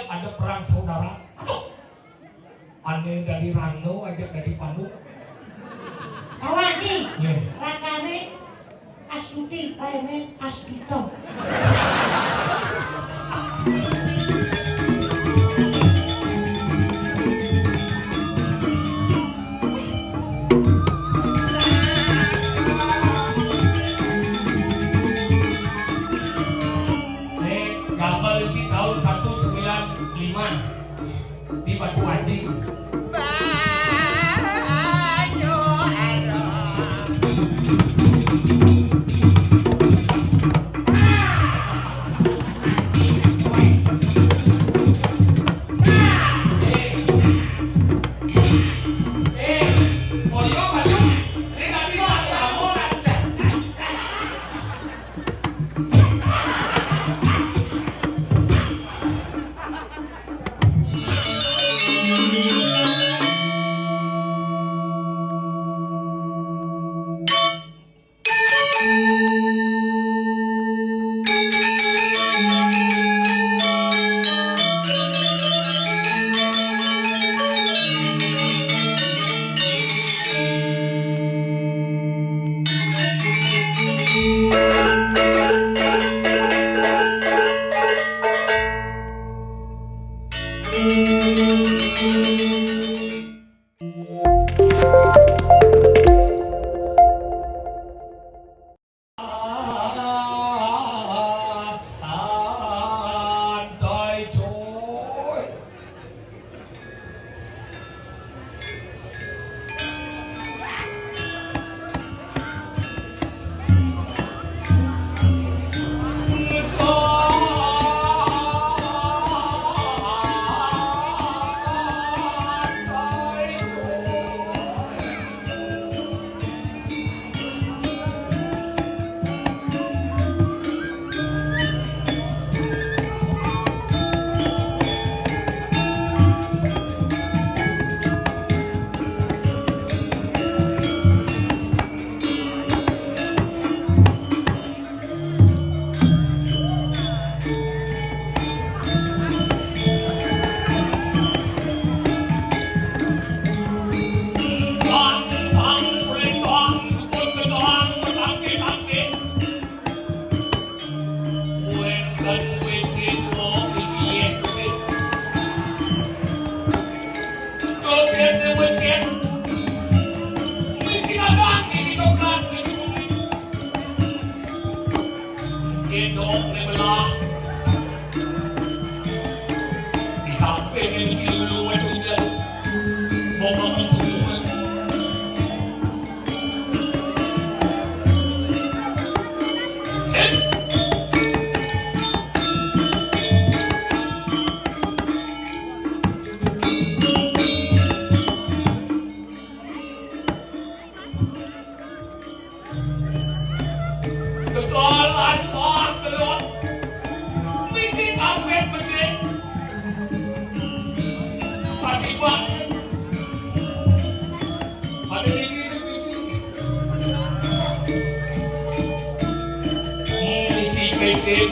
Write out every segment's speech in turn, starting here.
siap ada perang saudara. Aduh, aneh dari Rangno aja dari Palu. Awaki, Yeah. rakane Astuti, paene Astito. Gambar Ci tahun 195 di Batu Haji.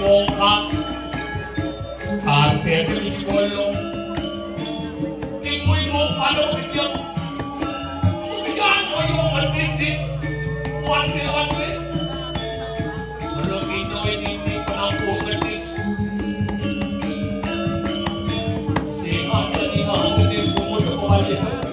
Bongkak ate di sekolah ibu-ibu pada kerja kerjaan mau yang berkristik wanti-wanti belum ini penanggung kertis sehat jadi mahal di umur kembali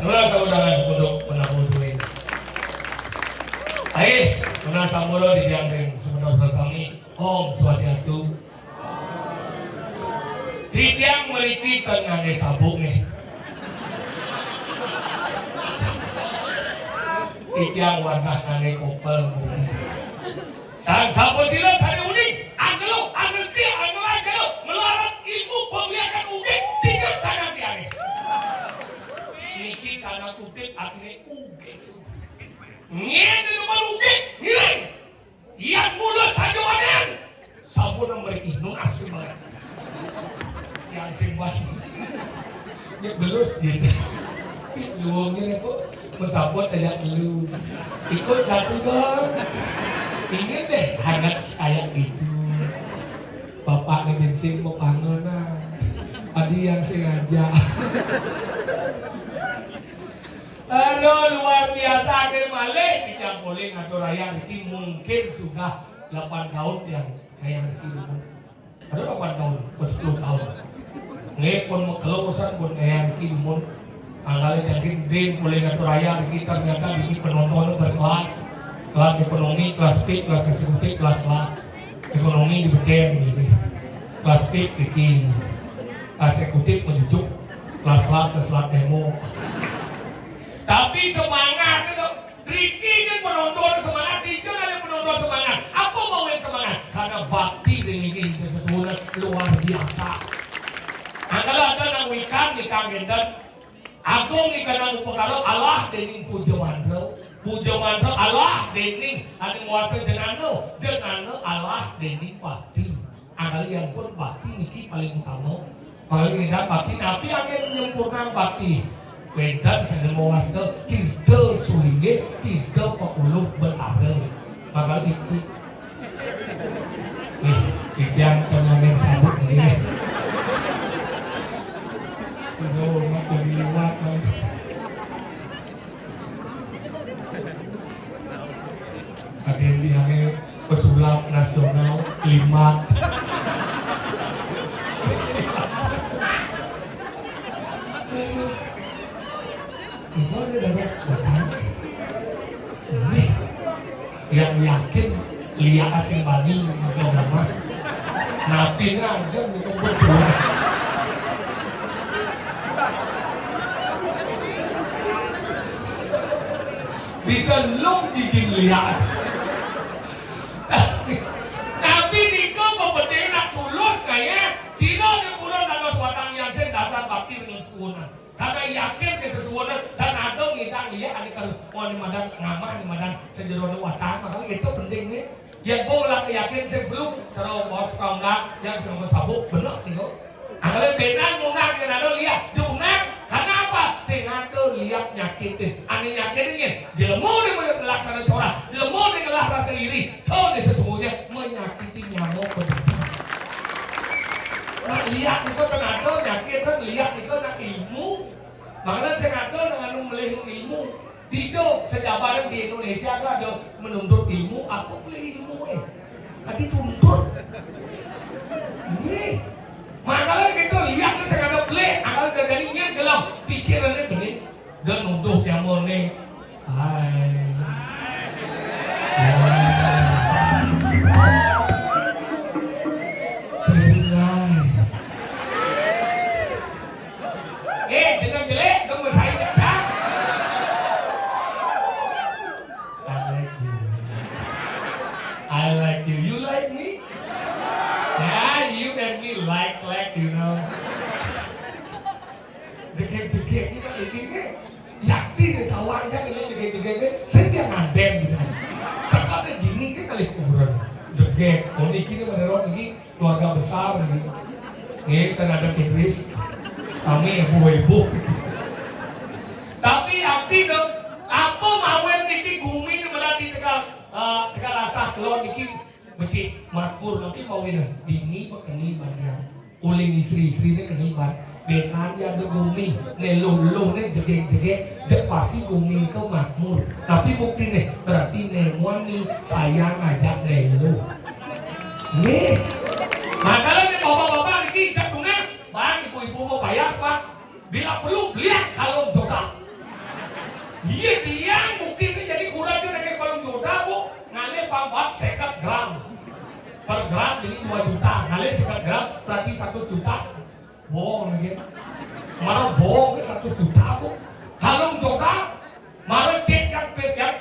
Nuna saudaraan duduk menabuduin. Ayo, nuna samuro di diangring sebenarnya bersami. Om Swastiastu. Tiang meliti tengah sabuk nih. Tiang warna nane kopel. Sang sabu sila sana unik. Angelo, angesti, angelo, melarat ilmu pembiakan uge. Jika tanah diane. Niki tanah kutip akhirnya uge. Nyen nomor uge, nyen. Yang mula saja wadah. Sabu nomor nun asli banget. Yang simpan. Ya belus gitu. Luangnya kok mesabot aja dulu. Ikut satu dong. Ingin deh hangat kayak gitu. Bapak nih bensin mau panganan. Tadi yang sengaja. Aduh luar biasa akhir malih tidak boleh ngatur raya Riki mungkin sudah 8 tahun yang kayak Riki dulu. Ada 8 tahun, 10 tahun. Nggak pun keluasan pun kayak Riki dulu. Anggalnya jadi din boleh ngatur raya Riki ternyata Riki penonton berkelas. Kelas ekonomi, kelas P, kelas eksekutif, kelas La. Ekonomi di Beken gitu. Kelas P Riki. Kelas eksekutif menjujuk. Kelas La demo. Tapi semangat itu, Riki kan penonton semangat, Dijon ada penonton semangat. Apa mau yang semangat? Karena bakti dengan ini sesuatu luar biasa. Nah kalau ada nang wikan di Kangendan, Agung di kanang upakaro Allah dening puja mandro Allah dening ada muasa jenano Allah dening bakti. Kalian pun bakti niki paling utama, paling indah bakti. Tapi akan menyempurnakan bakti. Wedan sedang mewasnya tidak sulinge 30 berarel. Maka itu yang pengamen sabuk ini sudah makin liwat ada yang bilangnya pesulap nasional klimat. Itu ada daras datang. Yang yakin lihat asing bani nama. Nabi aja bukan berdua. Bisa long bikin lihat. Nabi niko pembedeng nak tulus kayak Cina yang kurang dalam suatang yang sen dasar bakti dengan sempurna. Karena yakin ke sesuatu dan ada ngidang lihat ada kalau mau dimadan ngaman dimadan sejerono watang maka itu penting nih. Yang boleh yakin sebelum cara bos kaum lah yang sedang sabuk benar nih kok. Anggalan benar munak yang ada lihat junak karena apa? Sengaja lihat nyakitin, ane nyakitinnya jelemu dia melaksanakan cara, jelemu dia ngelah rasa iri, tahu dia sesungguhnya menyakiti nyamuk pendidikan. Nah lihat itu kan ada nyakitin, lihat itu nak ilmu. Makanya sengaja dengan melihat ilmu. Dijo sejabaran di Indonesia kan ada menuntut ilmu, aku beli ilmu tadi tuntut. Nih, makanya kita lihat kan sengaja beli, akal jadinya gelap, pikirannya benih dan nuduh yang mone. Hai. Very nice. Jangan jelek, dong saya cecah. I like you. You like me? Yeah, you and me like you know. Jegek-jegek ini kan begini. Yakin tawarnya ini jegek-jegek. Saya dia ngadem gitu. Sekarang gini kan kali kurang. Jegek. Oh ini beneran ini keluarga besar ini. Ini kan ada kiris. Kami ibu-ibu. Tapi arti dong. Apa mau yang ini gumi berarti tegal asah keluar niki becik makmur nanti mau ini dini bekeni banyak uling istri ne keni ban benan ya ada gumi ne luh ne jegek jek pasti gumi ke makmur tapi bukti nih berarti ne wangi sayang ngajak ne luh nih makanya nih bapak-bapak niki jak tunas bang ibu-ibu mau bayar lah bila perlu lihat kalau jodoh Iya tiang bukti ini jadi kurang dia naik kolom juta bu, ngalih pambat 50 gram per gram jadi 2 juta, ngalih 50 gram berarti 100 juta, bohong lagi, mana bohong ke 100 juta bu, halong juta, mana cek yang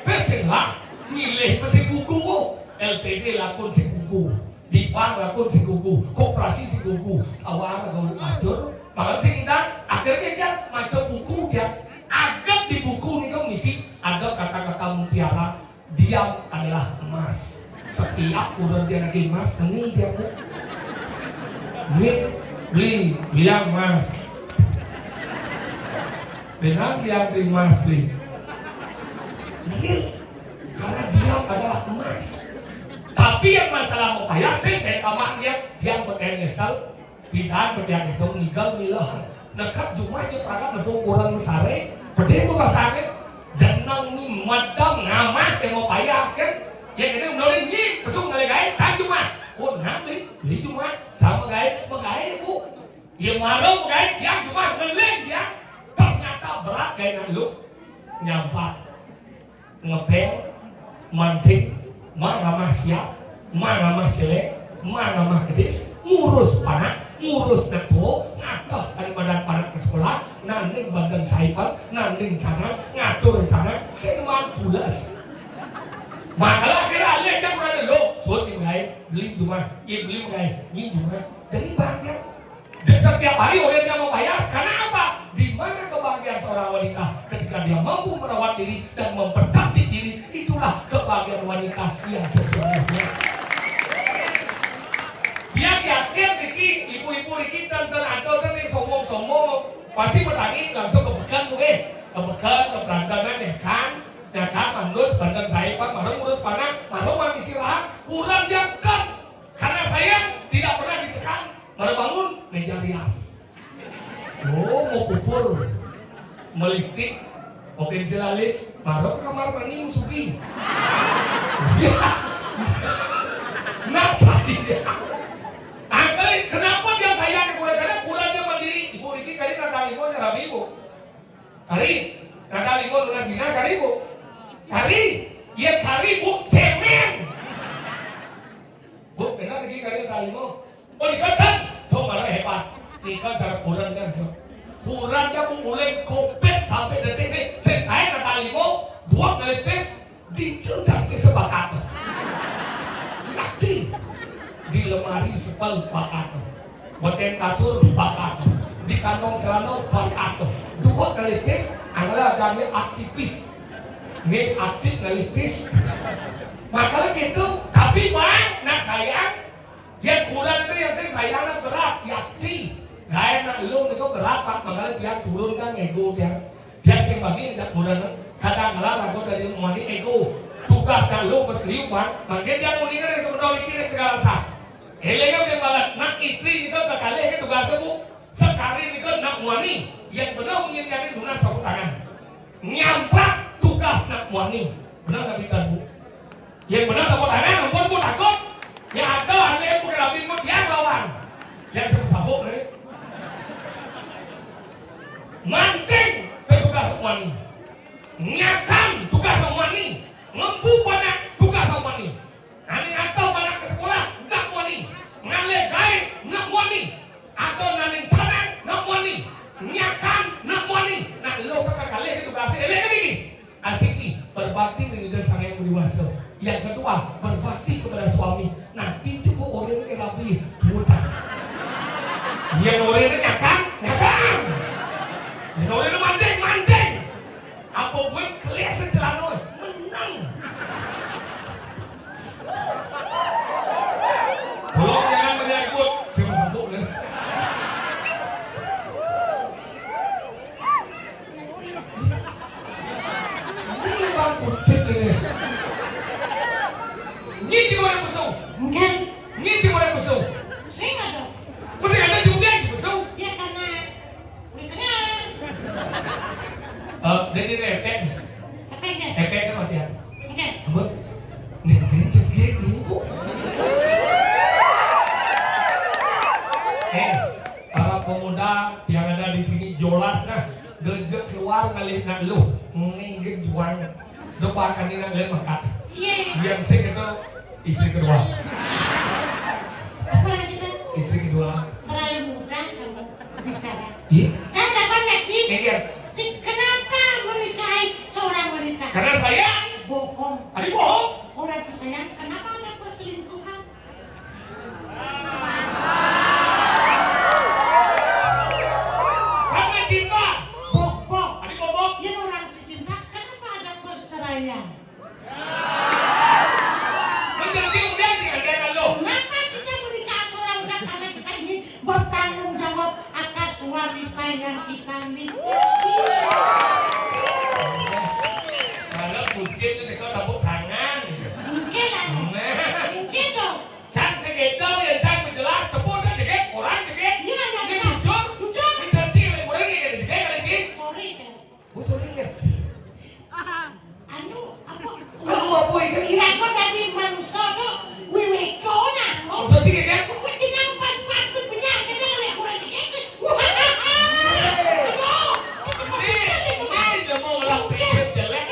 pesen lah, milih pesen buku bu, LPD lakon si buku, di bank lakon si buku, koperasi si buku, awalnya kalau macur, makanya sih kita akhirnya kan macam buku dia. Agak di buku nih kau misi ada kata-kata mutiara, diam adalah emas. Setiap kurang dia lagi emas, ini dia bu. Beli yang emas. Dengan dia beli emas beli. Ini karena diam adalah emas. Tapi yang masalah mau kaya sih, kawan dia bernyesal, pindahan berdiam itu ninggal milah. Dekat cuma aja terangkan betul kurang besare. Berdiri buka sakit, jenang ni madam ngamah yang mau payah kan? Ya ini menolong ni, besok ngalih gaya, saya cuma, oh beli cuma, sama gaya, bu, ya malam gaya, dia cuma ngeleng dia, ternyata berat gaya lu, nyampak, ngepel, manting, mana mah siap, mana mah jelek, mana mah kedis, ngurus panak, ngurus nepo, ngatoh dari badan panak ke sekolah, nanti badan saipan, nanti rencana, ngatur rencana, semua bulas. Makalah kira lihat dah kurang lo, suat yang lain beli cuma, beli mengai, ini cuma, jadi banyak. Dan setiap hari orang yang mau bayar, karena apa? Di mana kebahagiaan seorang wanita ketika dia mampu merawat diri dan mempercantik diri, itulah kebahagiaan wanita yang sesungguhnya. Dia yakin Riki, ibu-ibu Riki dan atau kan sombong-sombong pasti bertani langsung ke bekan tuh ke bekan, ke berandangan ya kan mandus bandan saya pak, marung urus panah, marung mah istirahat, kurang diangkat karena saya tidak pernah ditekan, baru bangun meja rias. Oh mau kupur, melistik, mau pensilalis, marung ke kamar mandi musuki. Nak saya. Kenapa dia sayang kurang? Karena kurang dia mandiri. Ibu Riki kali nak limo cara ibu. Kali nak limo lunas zina kali ibu. Kali ya kali bu cemen. Bu benar lagi kali nak limo. Oh dikatakan, tuh malah hebat. Nikah cara kurang kan. Kurangnya bu mulai kopet sampai detik ini. Saya nak limo 2 kali tes dicucak ke sepakat. Yakin. Di lemari sepel pakat, boten kasur pakat, di kantong celana pakat. 2 kali tes, anggalah dari aktivis, nggak aktif kali tes. Makalah gitu, tapi bang, nak sayang, yang kurang itu yang sayang berat, yakti. Gaya nak lu itu berat pak, makalah dia turun kan ego dia. Dia sing bagi tidak kurang, kadang-kadang aku dari mandi ego. Tugasnya lu pesliu bang, makin dia mendingan yang sebenarnya kiri tegak sah. Elengnya udah balat, nak istri itu kekalih itu tugasnya bu, sekali itu nak wani, yang benar mengingatkan dunia sapu tangan, nyampak tugas nak wani, benar nggak bikin bu? Yang benar sapu tangan, ampun bu takut, yang ada aneh bu kelabin bu dia lawan, yang sapu nih, manting tugas wani, nyakam tugas wani, ngempu pada tugas wani, nanti atau pada ke sekolah. Ngalih gaya nak wani atau naning canang nak wani nyakan nak wani nak lo kakak kalih itu berhasil ini asiki berbakti dengan desa yang dewasa. Yang kedua berbakti kepada suami, nanti cukup orang yang lebih muda yang orang itu nyakan yang orang itu mandeng apa gue kelas sejalan menang. Tolong jangan banyak ikut, saya sambung ya. Ini bang kucing ini. Ini cuma yang besar. Enggak. Ini cuma yang besar. Saya nggak tahu. Masih ada juga yang besar. Ya karena beritanya. Jadi efek. Efeknya. Efeknya mati ya. Oke. Apa? Nengen cekik ibu. Para pemuda yang ada di sini jelas nah, gejek keluar ngalih nak lu. Ini juang doakan ini nang lain makan. Iya. Yang sing itu istri kedua. Kurang kita Istri kedua. terlalu mudah kamu bicara. Iya. Saya dapat ya, Cik. Iya. Cik, kenapa menikahi seorang wanita? Karena saya Bohong. Adik bohong. Orang tersayang, kenapa Anda perselingkuhan? Karena cinta. Bok-bok. Adik bohong. Dia orang cinta, kenapa ada perceraian? Menjanji udah sih ada lalu. Kenapa kita menikah seorang wanita? Karena kita ini bertanggung jawab atas wanita yang kita nikahi. Kalau kucing itu kau tepuk tangan. Mungkin lah. Nah, Mungkin dong. can segitu ya can menjelas tepuk can jegek orang jegek. Iya, iya, Ini iya. jujur. Jujur. Menjanji oleh orang ini jegek kali ini. Sorry kan. Oh sorry nggak? Anu, apa? Aduh apa ini? Kira kau dari manusia tuh, wiweko nah. Oh sorry jegek. Kau tinggal pas waktu penyakit dia oleh kurang dikit. Ini dia mau ulang prinsip jelek.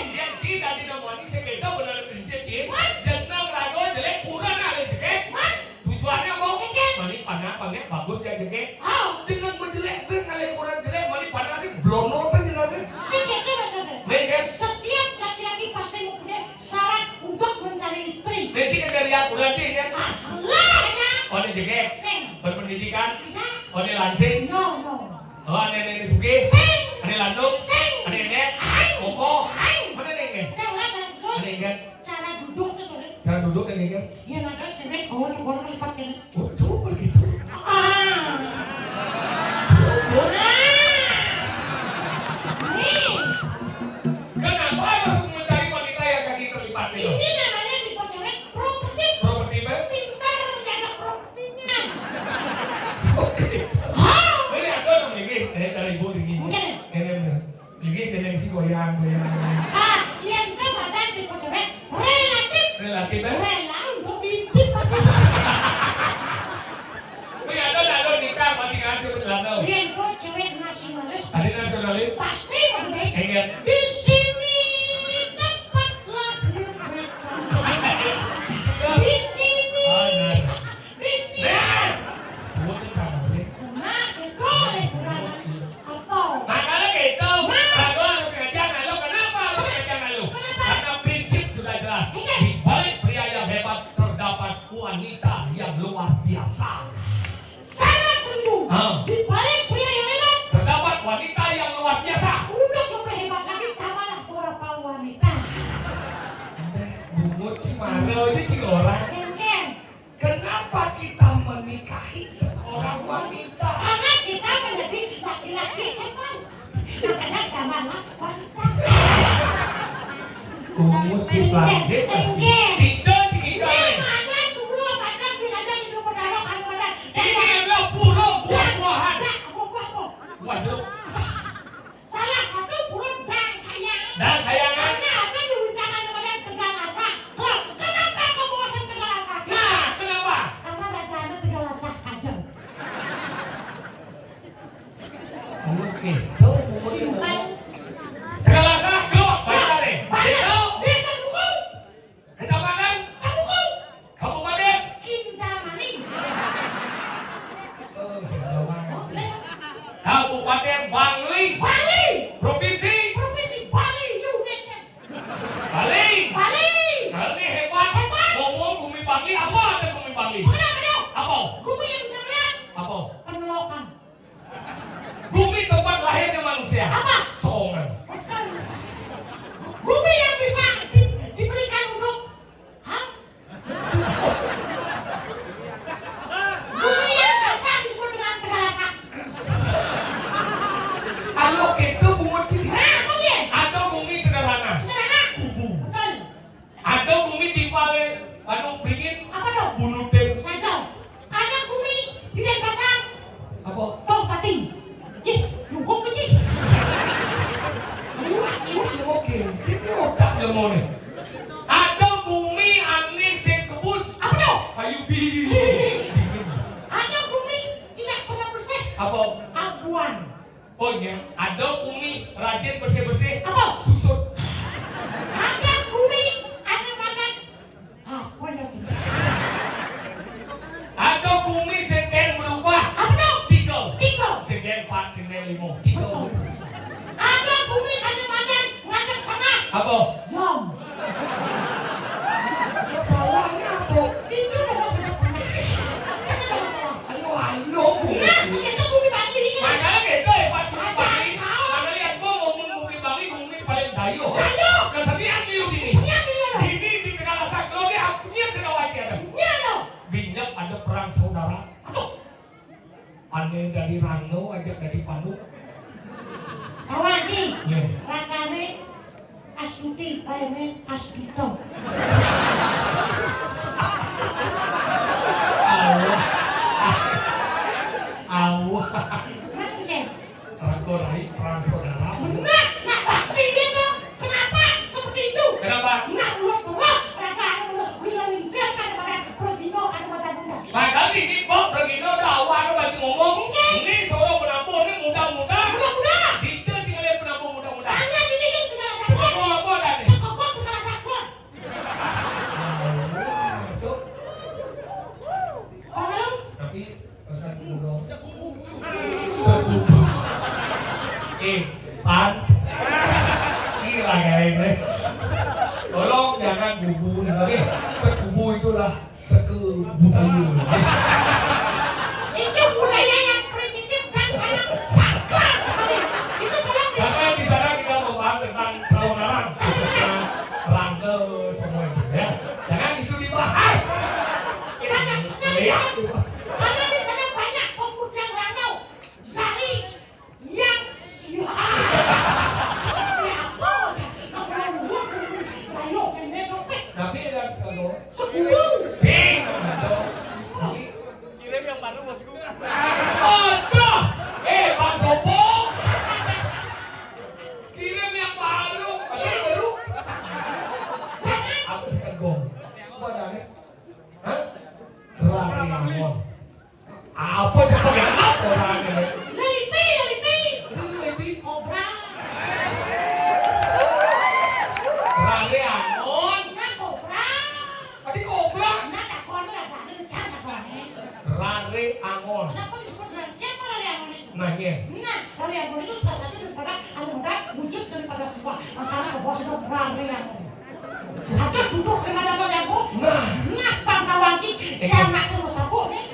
Yang Cina di nomor ini segitu benar prinsip ini. Jenang rago jelek kurang ada jegek. Tujuannya apa? Mani panah bagus ya jegek. Oh, Jangan berjelek beng kalian kurang jelek mani panah sih blono kan jenangnya. segitu maksudnya. Megan, Setiap laki-laki pasti mempunyai syarat untuk mencari istri. Nanti kan dari aku nanti ya. Lah ya. Oh ini jegek, Sing. berpendidikan. Tidak. Oh ini langsing. No, no. Oh ini sugi. Sing. Ini landung. Sing. Ini net. Koko. Mana ini? Saya ulas terus. Ini kan Cara duduk itu tuh. cara duduk ini kan. Ya nanti cewek orang lipat ini. Oh tuh begitu. Ah. Nih. Kenapa harus mencari wanita yang kaki terlipat itu? Ini namanya tipe cewek properti. Properti bang? Pintar menjaga propertinya. Oke. Hah? Ini ada dong lagi. Dari ibu lagi. Mungkin. Ini lagi kena si goyang. Ah, yang itu ada tipe cewek relatif. Relatif bang? Rela untuk bintip. Ini ada nikah mati ngasih berjalan. Yang itu cewek nasionalis. Ada nasionalis. Pasti berbeda. Enggak. Di sini tempat lahir mereka. Di sini. Di sini. Buat cantik. Nah, itu liburan. Apa? Makanya gitu. Aku harus ngajak lu. Kenapa harus ngajak lu? Karena prinsip sudah jelas. Di balik pria yang hebat terdapat wanita yang luar biasa. Sangat sungguh. Di balik pria yang hebat, Terdapat wanita yang luar biasa. untuk memperhebat lagi tambahlah beberapa wanita. Bungut si mana aja si orang. Ken-ken. Kenapa kita menikahi seorang wanita? Karena kita menjadi laki-laki hebat. Makanya tambahlah wanita. Bungut si planjet. Tidak si Yang ikan. ada sebelum ada tidak hidup berdarah kan pada. Ini adalah burung buah-buahan. Buah jeruk. Salah satu burung dan kayang. Dan kayangan. Karena ada diundangkan kepada Tegalasa. Kok kenapa kamu bosan Tegalasa? Nah, kenapa? Karena raja ada Tegalasa kajang. Oke, tuh bungut Simpan. Tegalasa keluar Bandare. Besok Desa buku. Kecamatan Kabuku. Kabupaten. Kintamani. Oh, jauh banget. Kabupaten Bangli. Bali. Provinsi Provinsi Bali unitnya. Bali. Bali. Ini hebat. Hebat. Ngomong Bumi Bangli, apa ada Bumi Bangli? Kenapa dong? Apa? Bumi yang bisa melihat. Apa? Penelokan. Bumi tempat lahirnya manusia. Apa? Songan. Bumi yang bisa diberikan untuk. Hah? Bumi yang basah disebut dengan Tegalasa. Kalau itu bungut ciri. Nah, apa dia? Ada bumi sederhana. Sederhana. Kubu. Betul. Ada bumi di balik. Anu pingin Apa dong? bunuh tem. Saja. Ada bumi di Denpasar. Apa? Toh pati. Ih, lungkuk kecil. Oke, itu otak lemon nih. Ada bumi aneh yang kebus. Apa dong? Kayu dingin. Ada bumi tidak pernah bersih. Apa? Abuan. Oh iya, ada Ada Umi rajin bersih-bersih. Apa? Susut. Ada Umi, ada makan. Apa yang itu? Ada Umi senten berubah. Apa tuh? Tiga. Tiga. Senten 4, senten 5. Tiga. Ada Umi, ada makan. Ngadek sama. Apa? Jom. Masalahnya apa? Itu udah masalah sama. Sana udah masalah. Halo Bu. Nah, itu Umi bagi ini. Makanya gitu ya Pak Bumi Bangi. Karena lihat gua ngomong Bumi Bangi, Bumi paling dayo. Dayo. Kesedihan liu ini. Iya, iya. Ini di Tegala Saklo dia punya senawati ada. Iya loh. Binyak ada perang saudara. Aduh. Aneh dari Rangno, ajak dari Panu. Awaki. Ya. Rakane Astuti, kayaknya Astito. Awah. Nanti deh. Rakorai perang saudara. Benar, nak bakti gitu. Kenapa seperti itu? Kenapa? Nak buat Rakane wilawingsil kan pada Progino kan pada bunda. Makanya ini Bob Regino udah awal kan baju ngomong. Ini seorang penampung ini muda-muda. Muda-muda. Detail tinggal dia penampung muda-muda. Hanya didikit kita rasakan. Semua apa tadi? Sekokok kita rasakan. Tuh. Kalau Tapi pesan dulu. Sekubu. Pan. Gila kayaknya. Tolong jangan bubu nih, tapi sekubu itulah sekebudayaan. itu budaya yang primitif dan sangat sakral sekali. Itu tolong Karena di sana kita membahas tentang saudaraan, khususnya rangka semua itu ya. Jangan itu dibahas. Karena senang Lihat. karena di sana banyak pemuda yang rantau dari yang Tapi ada kalau Sekubu. sing. Tapi Kirim yang baru bosku. aduh, Bang Sopo. Kirim yang baru, katanya baru. Aku sekarang gong. Apa ada nih? Hah? Rariangon. Apa coba yang apa Rariangon? Lipi. Ini lebih Kobra. Rariangon. Nah kobra. Tadi kobra. Nah dakon lah, ada rencana dakonnya. Rariangon. Kenapa disebut dengan siapa Rariangon itu? Nanya. Nah, Rariangon itu salah satu daripada anugerah wujud daripada sebuah makanya bos itu Rariangon. Ada duduk dengan Rariangon. Nah, Bang Tawangi jangan sama sapu nih.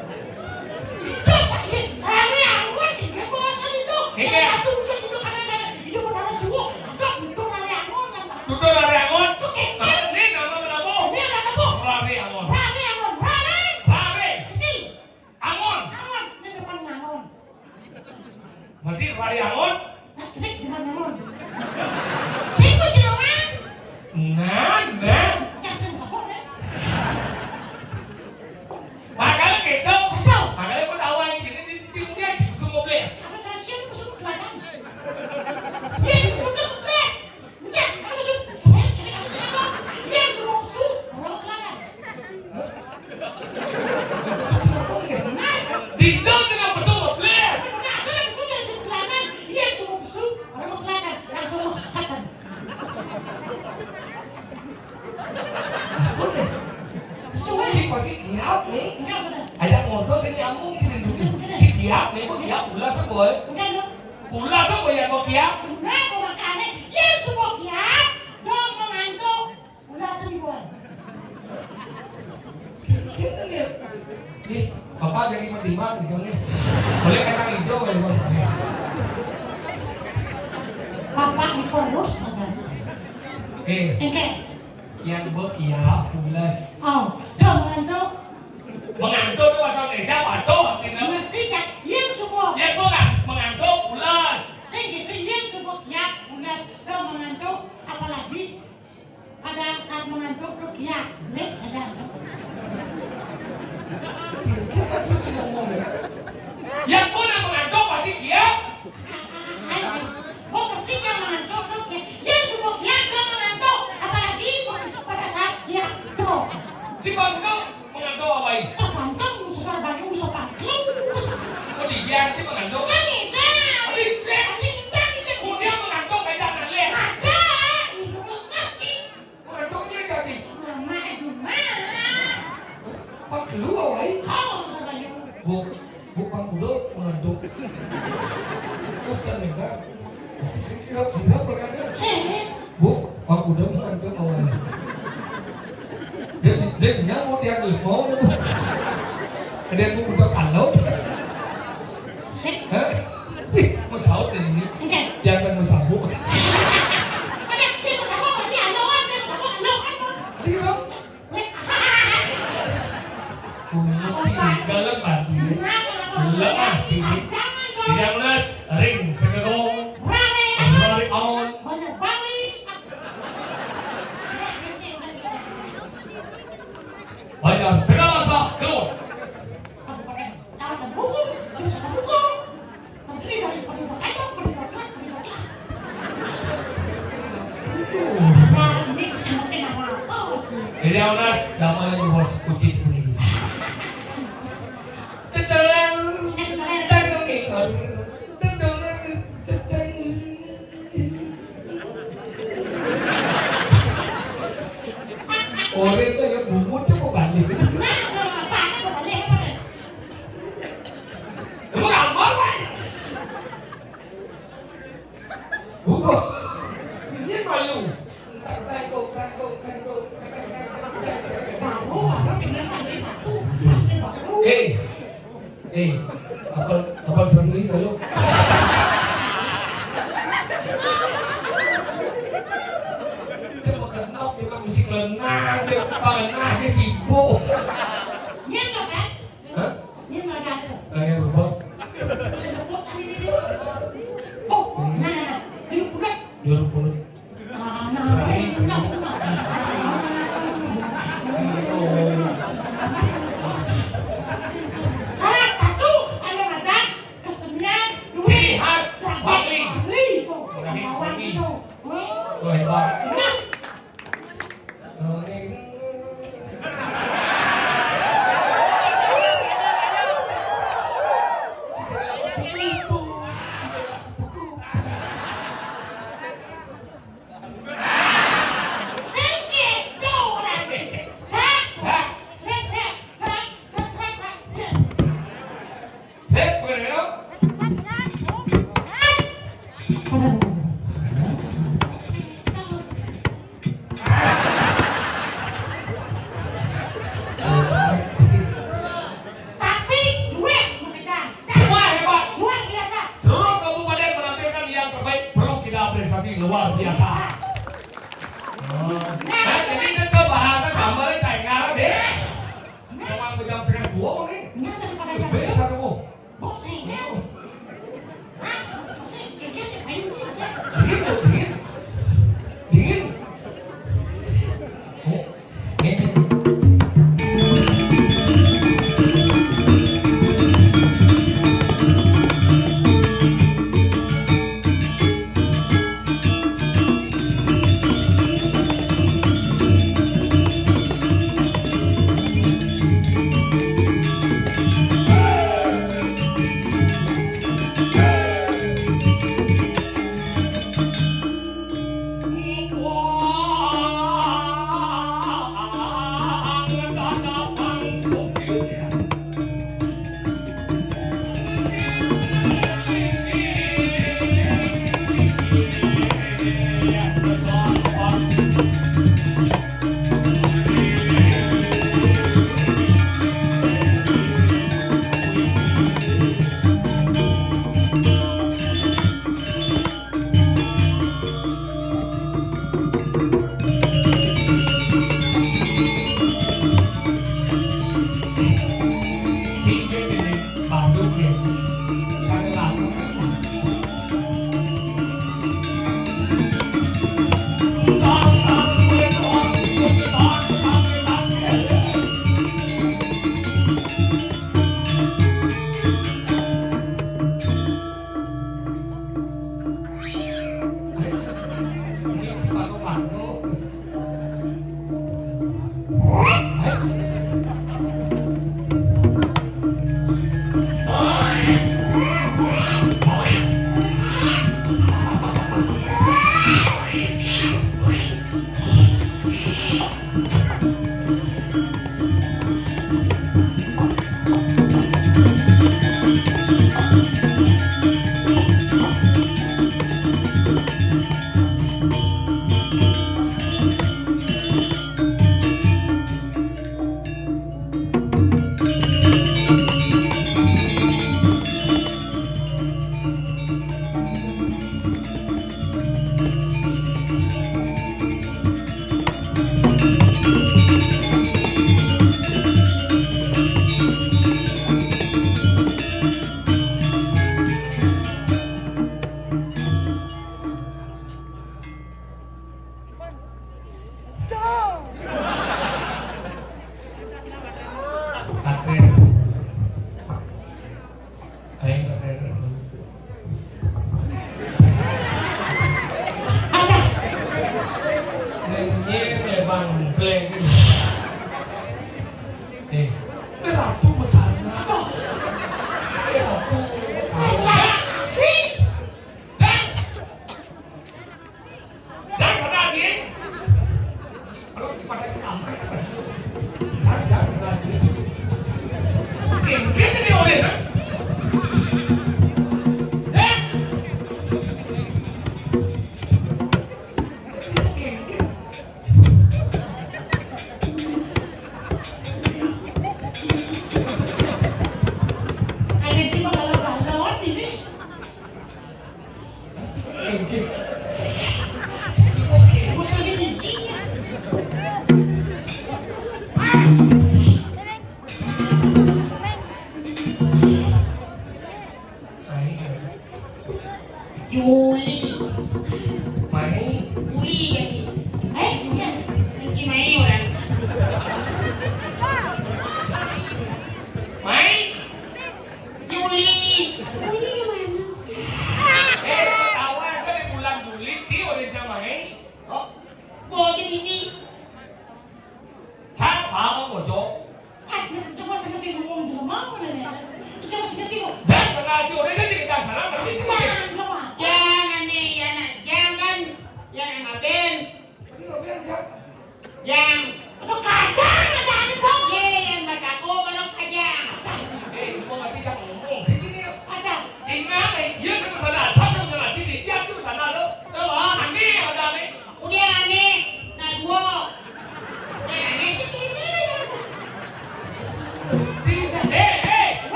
Itu sakit. Rariangon ini bosan itu. Iya. Satu wujud itu karena ada hidup pada suhu. Ada duduk Rariangon kan Pak. Sudah Rariangon. Oke. Ini nama menabung. Ini ada tepuk. Rariangon. Rariangon. Rari. Kecil. Angon. Angon. Ini depan ngangon. Berarti Rariangon. Nah, celik depan ngangon. Singgu cilongan. Nah. Jangan sabuk deh. Makanya gitu. Sacau. Makanya pun awal ini di ciumnya di semua belas. Apa tradisi itu masuk kelihatan? Dia disuruh kepes. Ya, apa masuk? Saya kira apa siapa? Dia disuruh masuk. Orang kelihatan. Benar. Dijauh dengan semua belas. Sebenarnya ada yang masuk yang disuruh kelihatan. Dia disuruh masuk. Orang kelihatan. Yang disuruh kelihatan. Si pasti kiap nih. Enggak benar. Ada ngobrol saya nyambung cirin dulu. Si kiap nih, kok kiap ulas boy. Enggak dong. Ulas boy ya kok kiap. Benar kok makanya. Yang semua kiat. Dong mengantuk. Udah seribuan. Kita lihat. Nih, bapak jadi mendiman gitu nih. Boleh kacang hijau ya bang. Bapak di korus ada. Engke. Yang kiap ulas. Oh, dong mengantuk. Mengantuk tuh asal Indonesia waduh. Ngerti kan? Yang semua. Ya bukan mengantuk ulas. Saya gitu yang semua kiat. Udah dong mengantuk. Apalagi pada saat mengantuk tuh kiat. Lek sadar. Kita suci ngomong ya. Yang mana mengantuk pasti kiap. Oh, ngerti kan mengantuk tuh kiat. Yang semua kiat dong mengantuk. Apalagi pada saat kiat tuh. Si bang mengantuk apa ini? Tergantung segar biar sih mengandung. Sanita. Bisa. Sanita kita Kemudian mengandung kayak jangan lihat. aja. Itu ngerti. Mengandungnya jadi. Mama Eduma. Pak lu awai. Oh, terbayu. Bu Pang Udo mengandung. Bukan enggak. Sirap berkata. Bu Pang Udo mengandung awalnya. Dia nyamuk dia mau nih bu. Ada yang udah kalau. Hah? Mesau ini. Jangan mesabuk. Galang mati. Lemah tinggi. Tidak lunas. Ring segedong. Rory on. Bayar terasa keluar. Tidak lunas. Damai di bos kucing ini. Orang itu yang bumut coba balik. Emang amal lah. Bukan. Ini malu. Apa sering selalu? Coba kenal kita musik lenang, dia panah, dia sibuk. Hah? Kayak apa? Juru pulut. Salah satu ada kesenian Ciri khas Bali. Oh hebat. Tapi duit mengejar. Semua hebat. Luar biasa. Seluruh kabupaten menampilkan yang terbaik, perlu kita apresiasi luar biasa. Nah, jadi itu bahasa gambarnya cai ngarep deh. Memang jam setengah 2 nih. Ini daripada yang Besar kamu. boxing ya. Hah? Boxing kayaknya kayu sih. Dingin, dingin. Dingin. Oh, ini.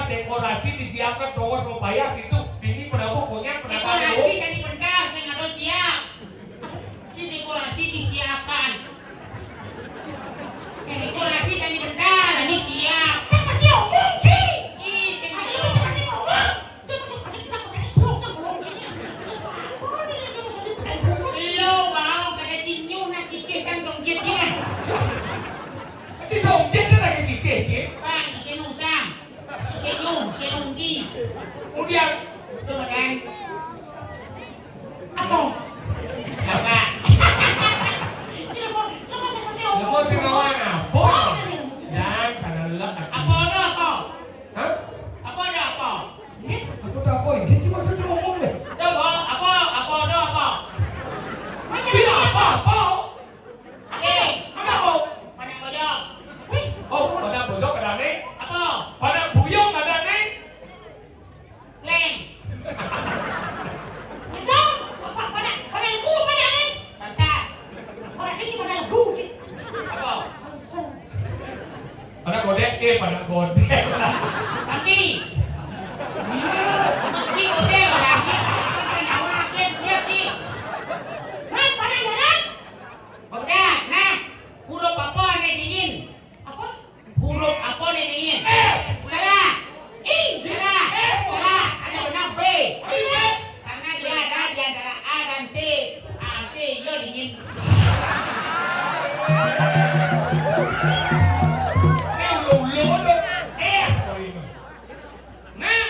Dekorasi disiapkan dongos mau bayar sih kemudian Apa? Kakak. Sama seperti apa? Lemo sing ngomong apa? Jangan sana lelak. Apa ada apa? Hah? Apa ada apa? Aku udah apa ini? Cuma saja ngomong deh. Apa? Apa ada apa? Dia apa? Eh, Apa apa? pada bodoh. Oh, pada bodoh pada nih. Apa? Pada buyong pada nih. Leng. Pada ibu pada ni. Bangsa. Pada ini pada ibu. Apa? Pada godek pada godek. Sapi. Mesti bodoh lagi. Nyawa game siap ni. Nah, pada jalan. Bodoh. Nah, huruf apa ni dingin? Apa? Huruf apa ni dingin? S. Salah. Salah. Salah. Ada benar B. Karena dia ada di antara A dan C. A, C, yo dingin. Ini ulu-ulu deh. S kali ini. Nah,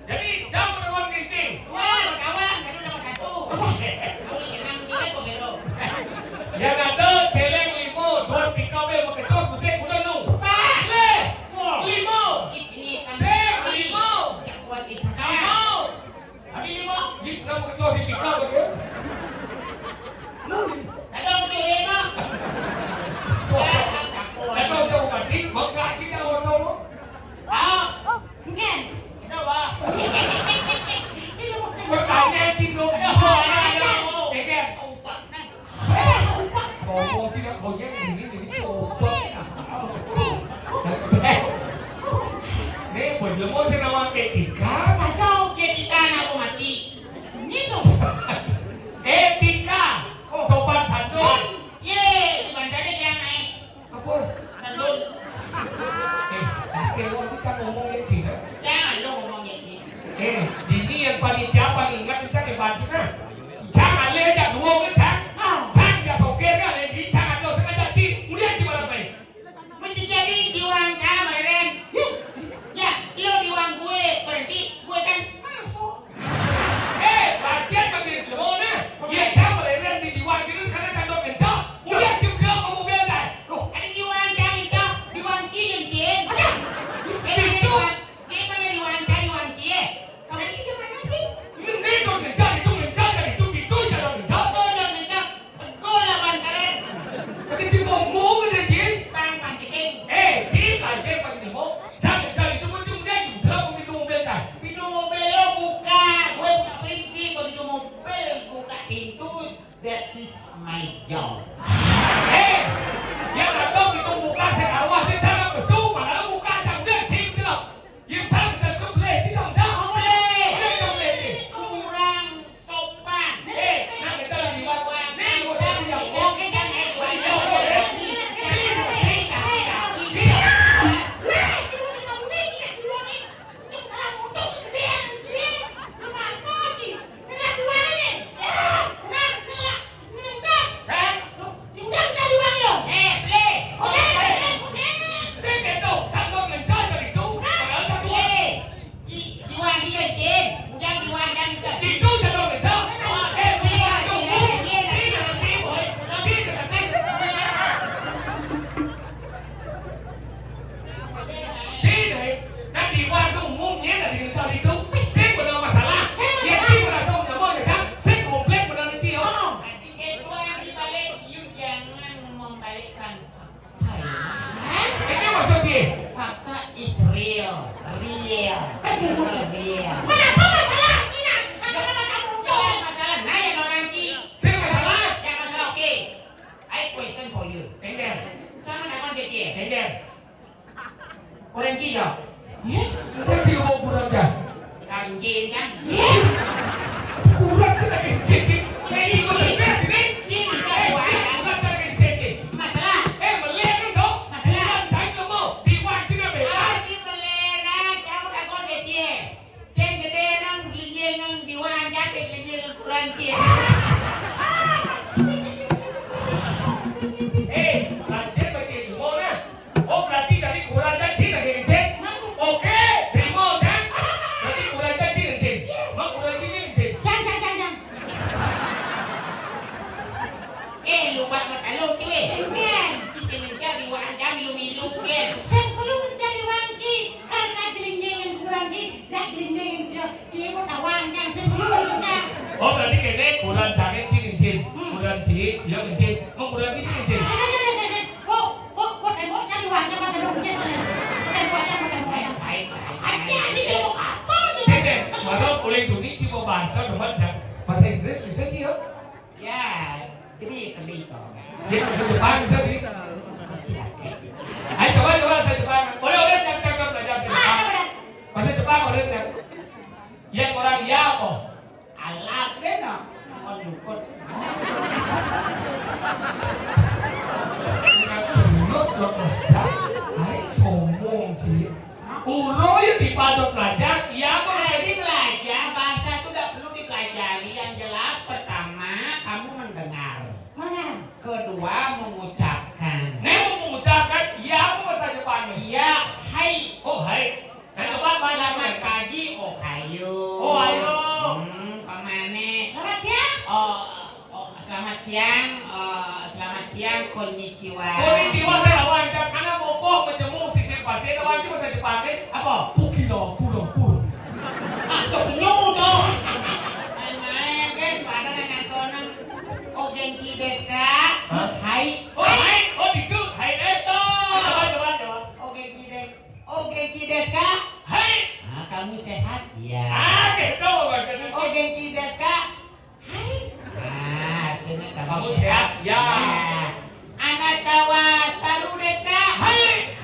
jadi jam menurun kencing. Wah, kawan, satu dapat satu. Kau ni kenang ni kan begitu. Yang ada celeng limo, dua pika bel makecos musik udah nu. Le, limo. Ini Sek, limo. Jangan buat istana. Limo. Ada lima. Di nama makecos si pika begitu. Ada untuk lima. Lepas tu aku mati, maka kita orang lo. Ah, Mungkin. kenapa? Ini maksudnya. Bertanya cindung. Ada ada. Keken. Umpat kan. Umpas. Ngomong sih nak kau yang ini jadi coba. Nih, boleh mau sih nama etika. Saja. Jadi kan aku mati. Itu. Etika. Sopan santun. Ye, di bandara dia naik. Apa? Santun. Kalau sih kan ngomong yang Cina. Jangan lo ngomong gitu. Ini yang panitia paling ingat itu cak baju nah. Jangan lihat dua ke cak. Cak ya soker kan ini jangan dosa aja cik. Kemudian gimana baik? Menjadi diwawancara Meren. Ya, lo diwang gue berhenti. Gue kan Masuk. Latihan bagi lemona. Dia cak mereka di diwakili karena candok kencang. Kemudian cium kamu beda. ada diwawancara itu. Diwanci yang cie. Ada. Itu. Dia punya diwawancara. Kamu ini gimana sih? Ini dong kencang itu jadi itu candok kencang. Kau yang ngecap. Kau lah bantaran. Tapi cium ngomong ada cik. Bang panciking. Cik aja pakai lemo. Jangan cari itu pun cium dia cium jelas minum beda. Pintu mobil lo buka. Gue punya prinsip. Kalau pintu mobil buka pintu. That is my job. Yang ada itu buka sekarang dia jangan besuk malah buka jangan dia cium jelas. Yang jangan boleh sih dong jangan boleh. Boleh ni. Kurang sopan. Nak jalan di bawah. Ni gua Jangan siap yang jangan kau. jangan Oke, terima kan? Berarti kurang janji. Oh berarti kene bulan jaket cincin, bulan ciri dia cincin, mau bulan ciri cincin. Kok tembok cari warna masa dong cincin. Temboknya. Adik mau kapal. Sini, masa boleh dunia cuma bahasa depan bahasa Inggris bisa dia. Ya, keli toh. Dia bahasa Jepang bisa dia. Ayo coba bahasa Jepang. Boleh jangan belajar bahasa Jepang. Bahasa Jepang boleh jangan. Yang orang ya apa? Alaf deh no. On yukut. Serius loh belajar. Ayo sombong sih. Uro yang dipadok belajar, ya apa? Jadi belajar bahasa itu tidak perlu dipelajari. Yang jelas pertama kamu mendengar. Kedua mengucapkan. Nek mengucapkan, ya apa bahasa Jepang? Iya, hai. Oh hai. Saya coba Selamat pagi, ohayo. Ohayo. Kemana? Selamat siang. Selamat siang. Selamat siang, konnichiwa. Konnichiwa teh lawan kan anak mongko menjemur sisir pasir lawan itu bahasa Jepang apa? Kuki lo, kulo. Itu penyudo. Nah, kan pada nanakonan o genki desu ka? Hai. Oh hai, oh itu hai itu. Coba. O genki desu ka? Hai. Ah, kamu sehat? Ya. Gitu bahasa O Jepang. genki desu ka? Hai. Artinya Kamu sehat? Ya. Anata wa saru desu ka? Hai.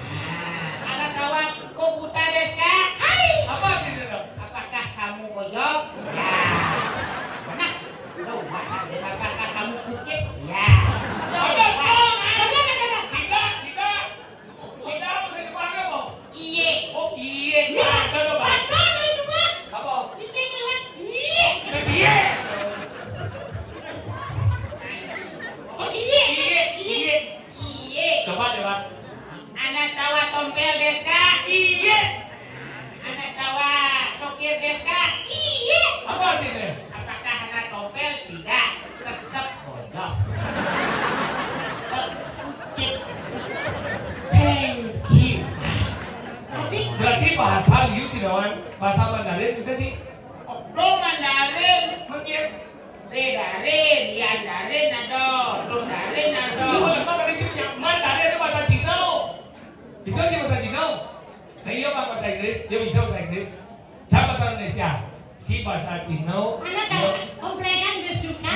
Anata wa kobuta desu ka? Hai. Apa artinya? Apakah kamu boyok? Ya. Mana? Tuh, apakah kamu kucing? Ya. Tidak bahasa Jepang apa? Iye. Oh iya, ada dong. Apa? Iya. Iya. Iye. Coba. Anak tawa tompel desu ka? Iya. Anak tawa sokir desu ka? Iye. Apa artinya? Apakah anak tompel? Tidak. Tetap bodoh. Kucing. Thank you. Berarti bahasa Liu tidak wan, bahasa Mandarin bisa di Lo Mandarin. mengir. Redarin, Yandarin ada, Lundarin ada. Semua lemah kali itu yang Mandarin itu bahasa Cina. Bisa dia bahasa Cina? Saya pak bahasa Inggris, dia bisa bahasa Inggris. Saya bahasa Indonesia, si bahasa Cina. Anak tahu komplain udah suka.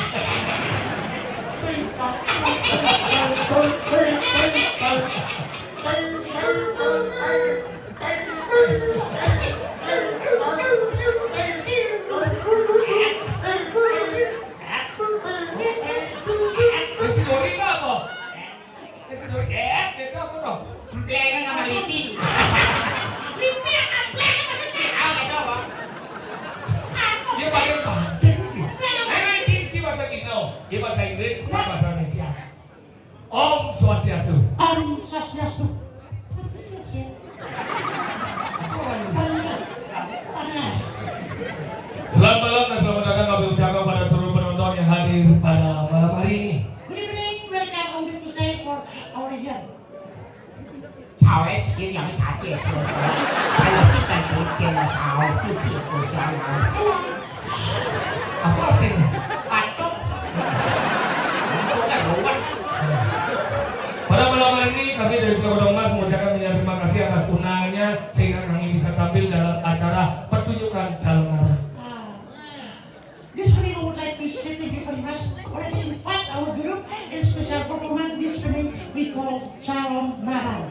Nasi goreng apa? Nasi goreng, itu apa dong? Komplengan sama liting. Tahu itu apa? Dia pakai bandeng gitu. Ci bahasa Cina, dia bahasa Inggris, dia bahasa Indonesia. Om Swastiastu. Om Swastiastu. Selamat malam dan selamat datang kami ucapkan pada seluruh penonton yang hadir pada malam hari ini. Good evening, welcome only to say for our event. 草来起两个茶戒指，还有这盏头天的草，自己不交流。 Apa artinya? Patok. Sudah luar. Pada malam hari ini kami dari Sukamana Mas mengucapkan terima kasih atas undangannya sehingga kami bisa tampil dalam acara pertunjukan calon arah. This evening I would like to say thank you very much. Already invite our group in special performance this evening we call Calon Marau.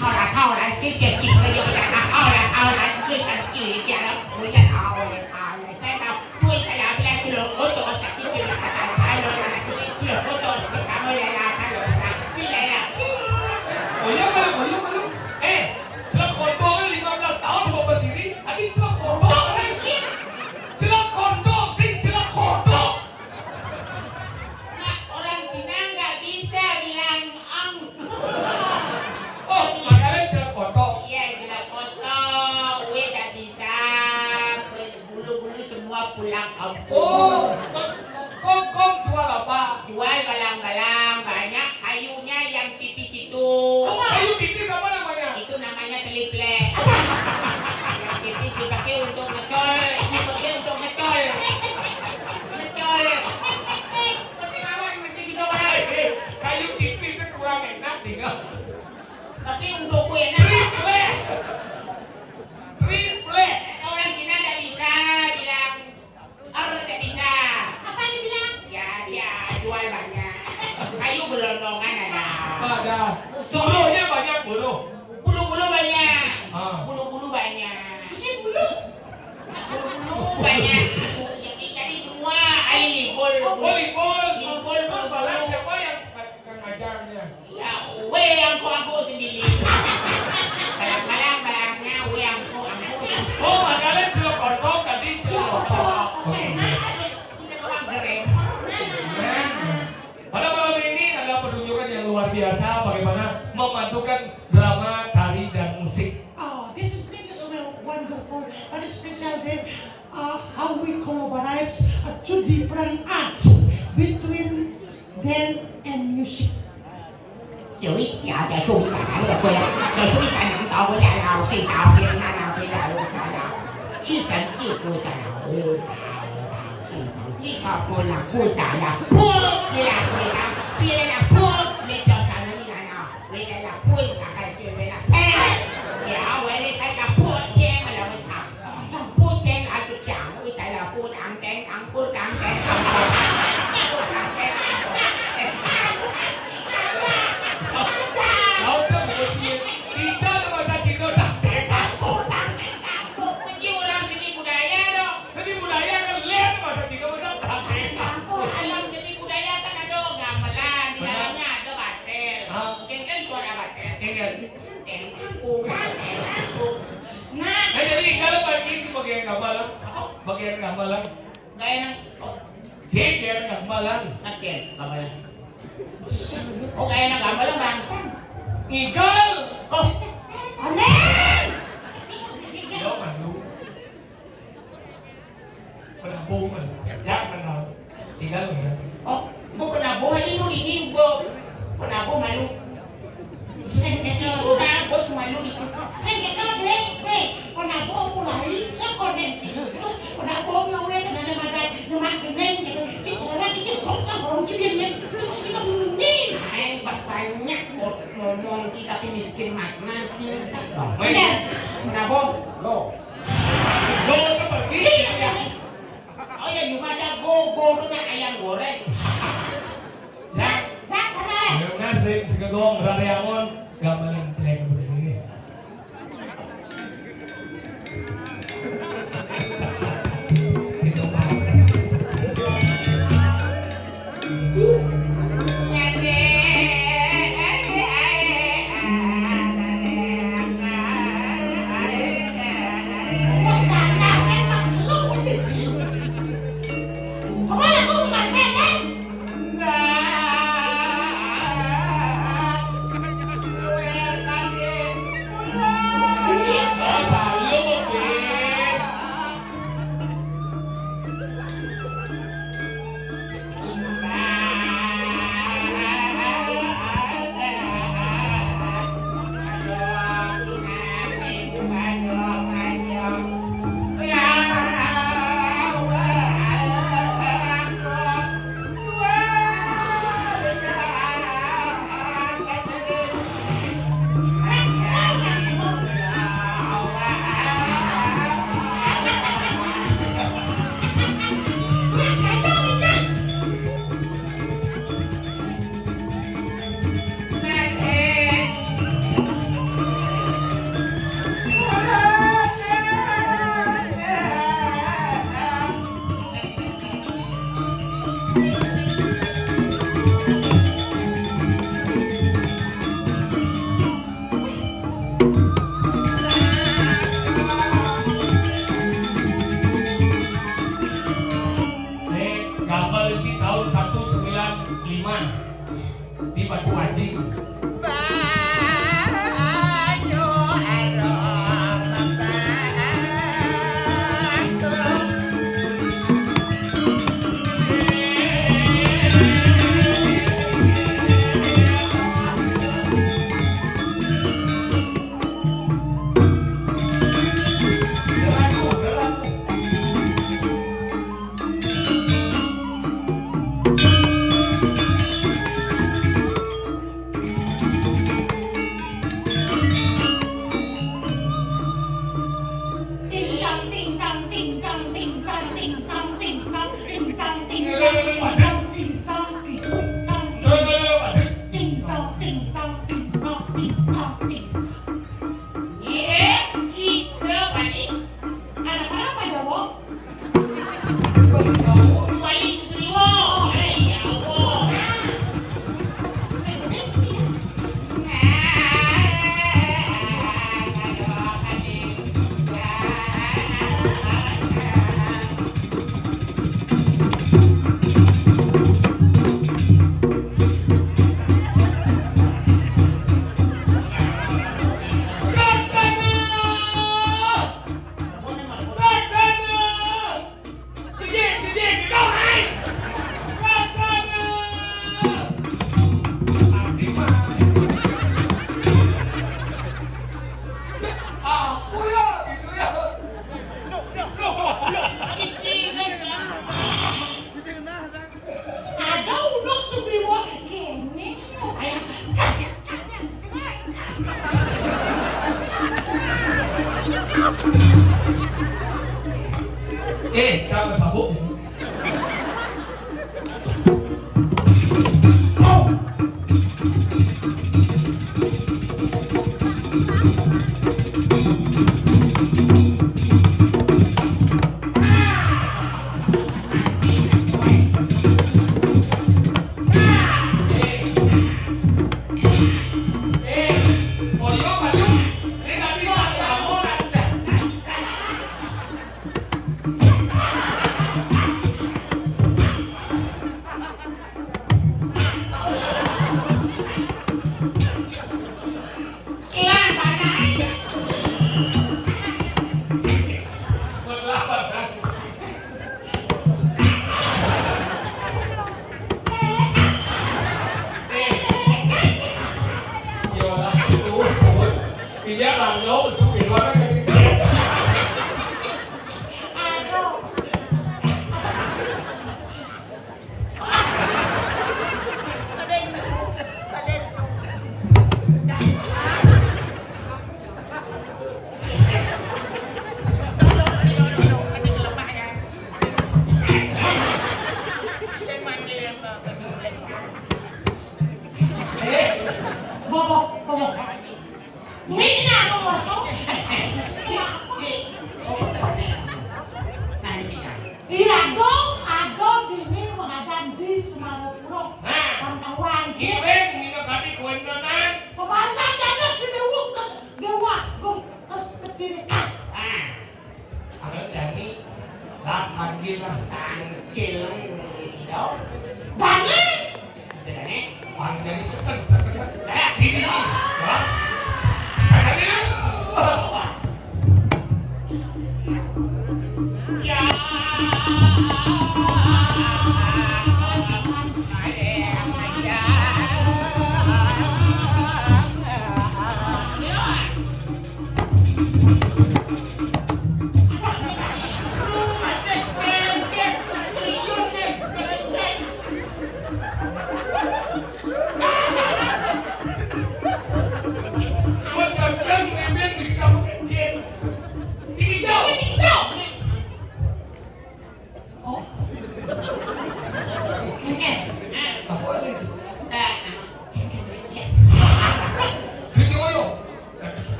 套来，谢谢请了又来，套来，越想去一点了，不要套了，再套，所以他要不然就我多想去去了，他了，去了我多去他回来了，他了，进来了。 Celak kondo 15 tahun mau berdiri, tapi celak kondo. Celak kondo, celak kondo. Nah, orang Cina nggak bisa bilang ang. Oh, makanya celak kondo. Iya, bilang foto, gue nggak bisa. Bulu-bulu semua pulang kampung. Oh, kong jual apa? Jual balang-balang banyak, kayunya yang tipis itu. Kayu tipis apa namanya? Itu namanya teliplek. Yang tipis dipakai untuk ngecol, dipakai untuk ngecol. Bukannya jadi semua ini Volleyball. Limpul, Terus balap siapa yang ngajarnya? ya yang aku sendiri. Balak-balaknya aku. Oh, makanya celok tadi celok. Oke. Bisa doang gerem. Pada malam ini ada pertunjukan yang luar biasa bagaimana memadukan drama, tari, dan musik. Oh, this is so wonderful, but it's special day. How we collaborate two different arts between dance and music. 小一下在做一打的回来，小时候一打能到回来了，睡着别人拿回来了，去神记不在了，记考不了不打了，不回来别人不你叫啥人来了，回来了不啥开始回来，哎，呀回来开个不见了会躺，不见了就讲会在了不当干当不当干Bagian gamelan. Gaya Bagian gamelan. Nakin, gamelan. Oh, gaya ng gamelan bangsan. Ngigal. Oh, Anen! Yo malu. Penabu man. Jak kenal. Tinggal ya. oh, gua penabuh aja lu ini gua penabuh malu. Udah, gua malu itu. Saya kenapa mulai sekolah kenapa mulai dengan ada nemakin gitu si cewek ini sokak orang cibir terus kita mending Pas banyak ngomong kita tapi miskin makna sih. Bener. Penabuh, lo. Go ke pergi. Oh ya juga ada go na ayam goreng. Jak. jak sana Benar sering segegong rariangon gamelan plek begini. Itu Pak. sana emang lu kemana aku bukan nenek Salu Ben. Gambar Ci tahun 195 di Batu Haji. Bayi Sugriwo. Ya Allah. Saksana! Saksana! Didik, kau naik! Saksana! Abdi mah. Aku ya, gitu ya. Ada udah Sugriwo gini kayak Jangan sabuk. Mau yo maju. Ini nggak bisa kamu aja. Lah, mana? Berlawan kan? Yolah, tuh. Dia lalu supir orang yang aduh bobo Mina nomor tuh iya dong ada bini mengadang di Semarang pantauan kirim ini kami kewenangan. Komandan dapat dewa kesirikan Ada Dani, datang gila. Tangkil. Dong. Dani Dani. Panjang ini seken, sini nih. Saya sendiri. Ya.